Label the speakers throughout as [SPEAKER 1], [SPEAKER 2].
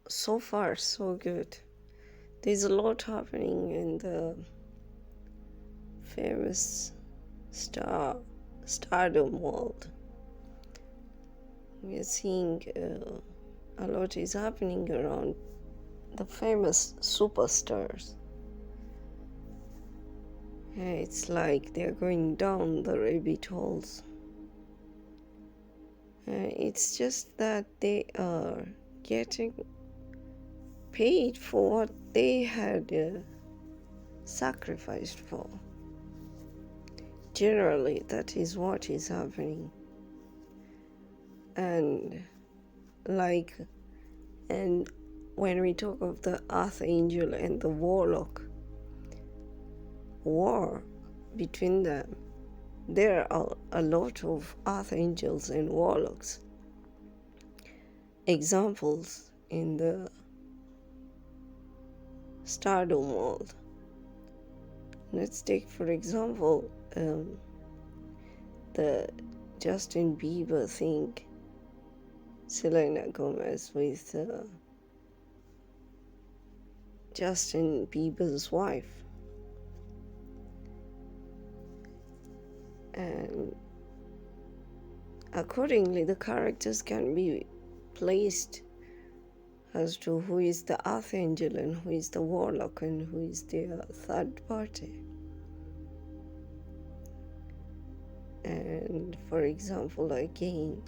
[SPEAKER 1] So far, so good. There's a lot happening in the famous stardom world. We are seeing a lot is happening around the famous superstars. It's like they're going down the rabbit holes. It's just that they are getting paid for what they had sacrificed for. Generally, that is what is happening. And when we talk of the archangel and the warlock, war between them, there are a lot of archangels and warlocks. Examples in the stardom world. Let's take, for example, the Justin Bieber thing, Selena Gomez with Justin Bieber's wife. And accordingly, the characters can be placed as to who is the archangel and who is the warlock and who is the third party. And for example, again,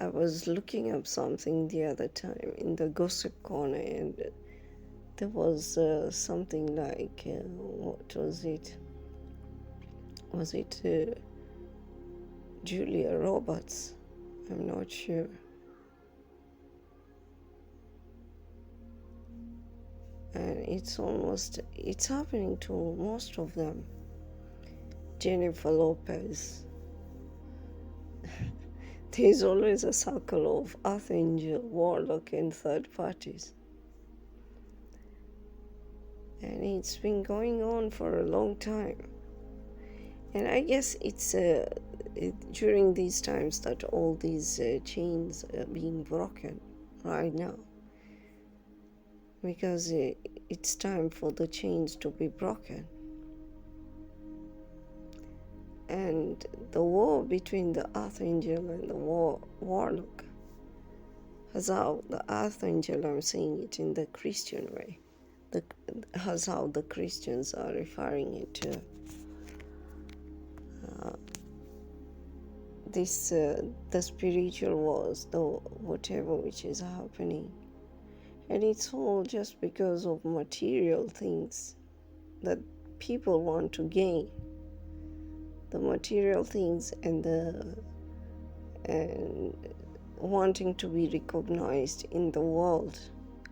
[SPEAKER 1] I was looking up something the other time in the gossip corner, and there was something like, what was it? Was it Julia Roberts? I'm not sure. And it's happening to most of them. Jennifer Lopez. There's always a circle of archangel, warlock, and third parties. And it's been going on for a long time. And I guess it's during these times that all these chains are being broken right now. Because it's time for the chains to be broken. And the war between the archangel and the warlock has how the archangel, I'm saying it in the Christian way, has how the Christians are referring it to the spiritual wars, the whatever which is happening. And it's all just because of material things that people want to gain. The material things and wanting to be recognized in the world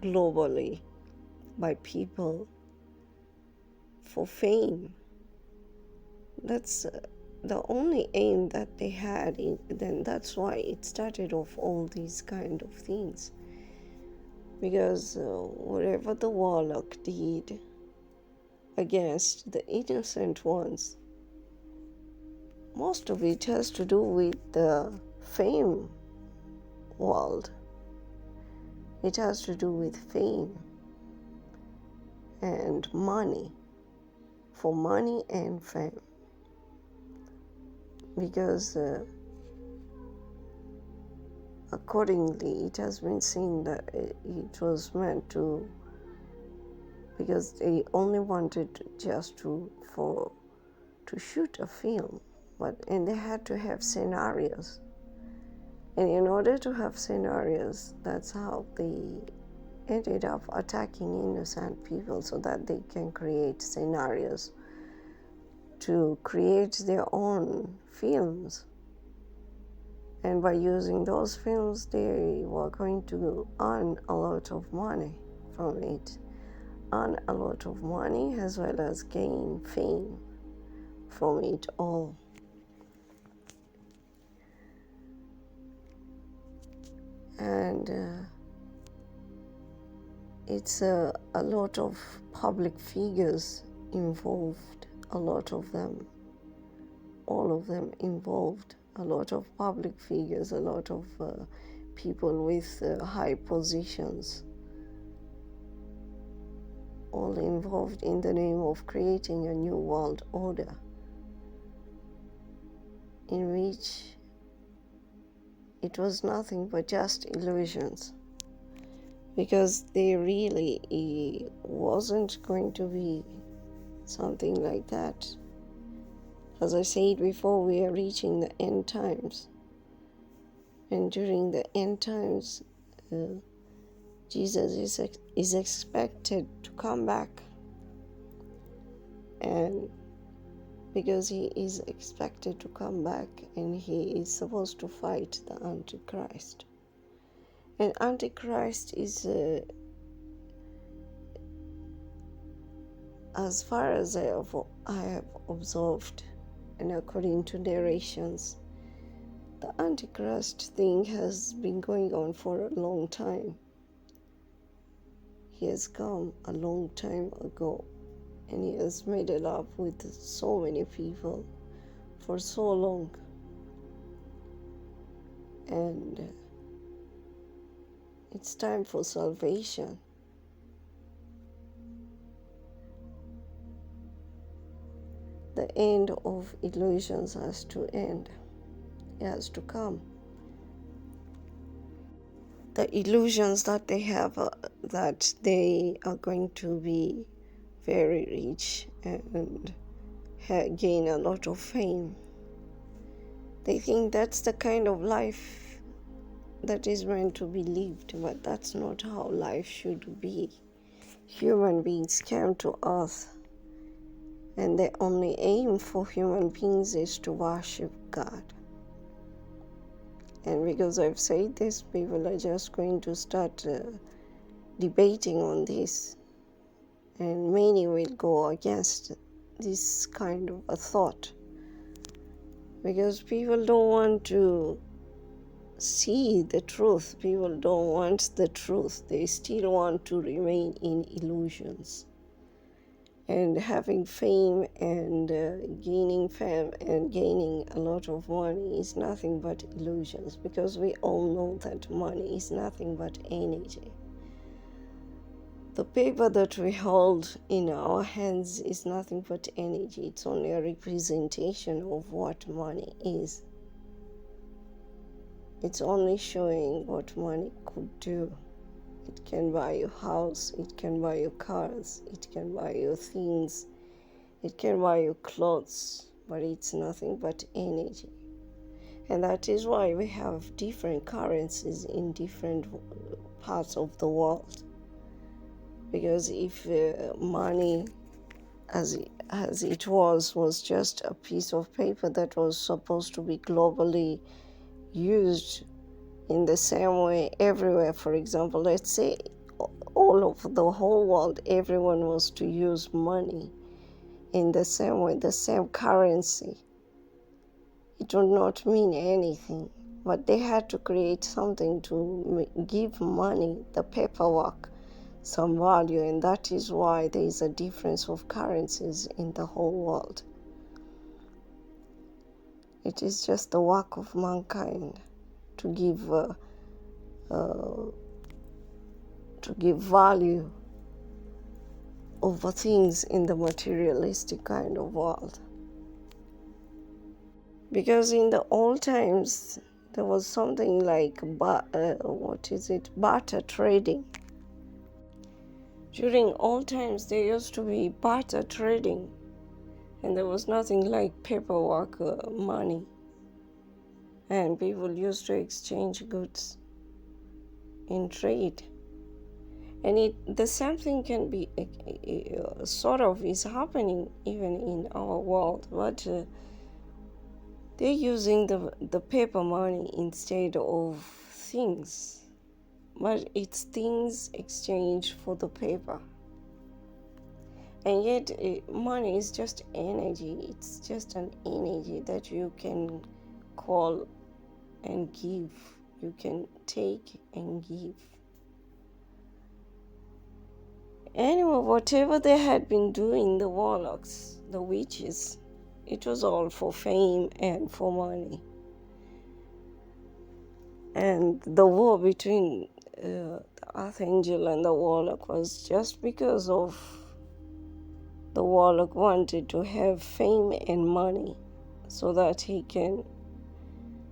[SPEAKER 1] globally by people for fame. That's the only aim that they had. Then that's why it started off all these kind of things. Because whatever the warlock did against the innocent ones, most of it has to do with the fame world. It has to do with fame and money, for money and fame. Because accordingly, it has been seen that it was meant to, because they only wanted just to shoot a film, and they had to have scenarios. And in order to have scenarios, that's how they ended up attacking innocent people, so that they can create scenarios to create their own films. And by using those films, they were going to earn a lot of money from it. Earn a lot of money as well as gain fame from it all. And it's a lot of public figures involved, a lot of them. all of them involved, a lot of public figures, a lot of people with high positions, all involved in the name of creating a new world order in which it was nothing but just illusions, because there really wasn't going to be something like that. As I said before, we are reaching the end times, and during the end times, Jesus is expected to come back, and because he is expected to come back, and he is supposed to fight the Antichrist. And Antichrist is, as far as I have observed, and according to narrations, the Antichrist thing has been going on for a long time. He has come a long time ago, and he has made it up with so many people for so long. And it's time for salvation. The end of illusions has to end. It has to come. The illusions that they have, that they are going to be very rich and gain a lot of fame. They think that's the kind of life that is meant to be lived, but that's not how life should be. Human beings came to earth, and the only aim for human beings is to worship God. And because I've said this, people are just going to start debating on this, and many will go against this kind of a thought, because people don't want to see the truth. People don't want the truth. They still want to remain in illusions. And having fame and gaining fame and gaining a lot of money is nothing but illusions, because we all know that money is nothing but energy. The paper that we hold in our hands is nothing but energy. It's only a representation of what money is. It's only showing what money could do. It can buy you a house, it can buy you cars, it can buy you things, it can buy you clothes, but it's nothing but energy. And that is why we have different currencies in different parts of the world. Because if money, as it was just a piece of paper that was supposed to be globally used in the same way everywhere, for example, let's say all over the whole world, everyone was to use money in the same way, the same currency, it would not mean anything. But they had to create something to give money, the paperwork, some value, and that is why there is a difference of currencies in the whole world. It is just the work of mankind to give value over things in the materialistic kind of world. Because in the old times there was something like barter trading. During old times there used to be barter trading, and there was nothing like paperwork money, and people used to exchange goods in trade. And the same thing can be sort of is happening even in our world, but they're using the paper money instead of things. But it's things exchanged for the paper. And yet money is just energy. It's just an energy that you can call and give. You can take and give. Anyway, whatever they had been doing, the warlocks, the witches, It was all for fame and for money. And the war between the archangel and the warlock was just because of the warlock wanted to have fame and money so that he can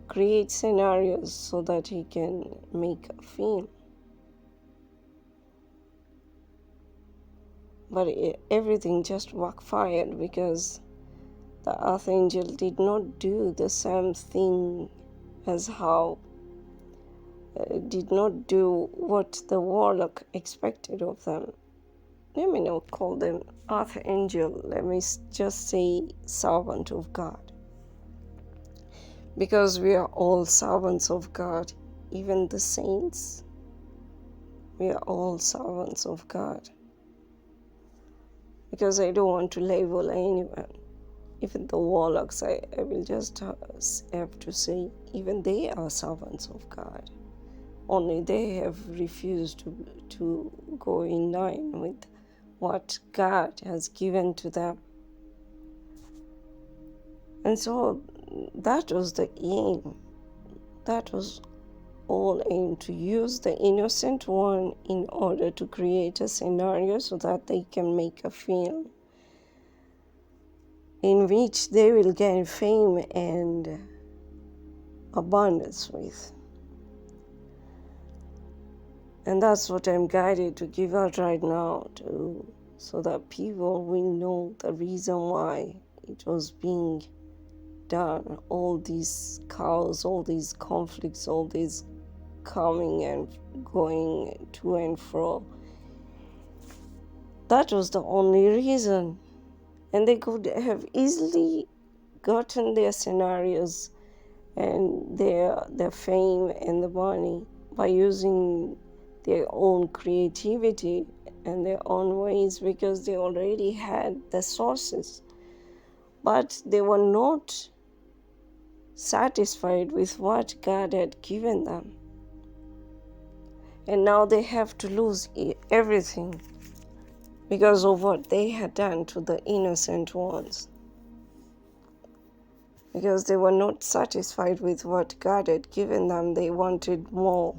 [SPEAKER 1] create scenarios so that he can make a film. But everything just backfired because the archangel did not do the same thing as how did not do what the warlock expected of them. Let me not call them archangel, let me just say servant of God. Because we are all servants of God, even the saints. We are all servants of God. Because I don't want to label anyone. Even the warlocks, I will just have to say, even they are servants of God. Only they have refused to go in line with what God has given to them. And so that was the aim. That was all aim, to use the innocent one in order to create a scenario so that they can make a film in which they will gain fame and abundance with. And that's what I'm guided to give out right now, so that people will know the reason why it was being done. All these chaos, all these conflicts, all these coming and going to and fro. That was the only reason. And they could have easily gotten their scenarios and their fame and the money by using their own creativity and their own ways, because they already had the sources. But they were not satisfied with what God had given them. And now they have to lose everything because of what they had done to the innocent ones. Because they were not satisfied with what God had given them, they wanted more.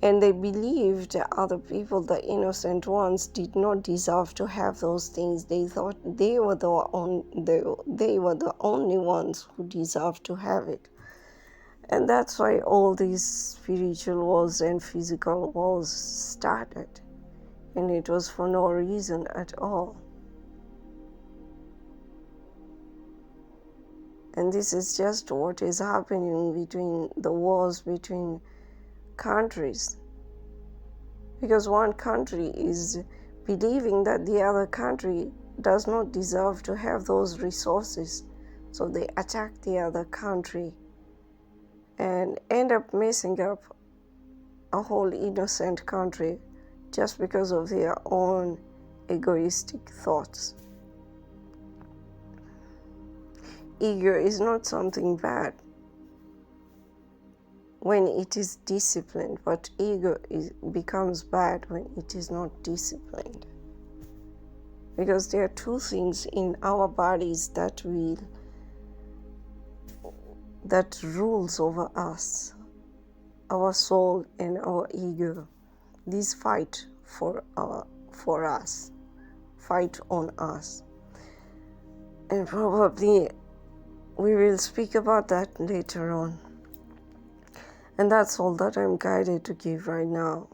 [SPEAKER 1] And they believed other people, the innocent ones, did not deserve to have those things. They thought they were the only ones who deserved to have it. And that's why all these spiritual wars and physical wars started. And it was for no reason at all. And this is just what is happening between the wars between countries. Because one country is believing that the other country does not deserve to have those resources. So they attack the other country and end up messing up a whole innocent country just because of their own egoistic thoughts. Ego is not something bad when it is disciplined, but ego becomes bad when it is not disciplined. Because there are two things in our bodies that rules over us: our soul and our ego. These fight for us, fight on us. And probably we will speak about that later on. And that's all that I'm guided to give right now.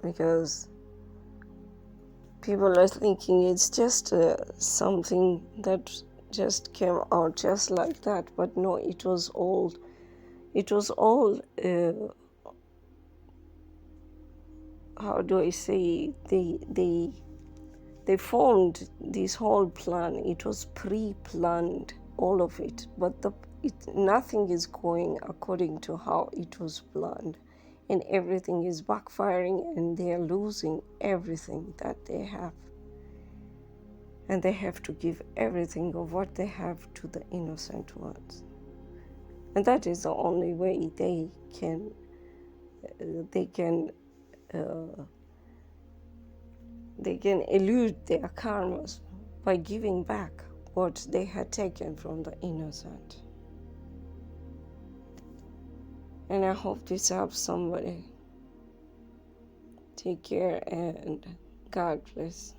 [SPEAKER 1] Because people are thinking it's just something that just came out just like that. But no, it was all how do I say, they formed this whole plan. It was pre-planned, all of it, but nothing is going according to how it was planned, and everything is backfiring, and they're losing everything that they have, and they have to give everything of what they have to the innocent ones. And that is the only way they can they can elude their karmas by giving back what they had taken from the innocent. And I hope this helps somebody. Take care and God bless.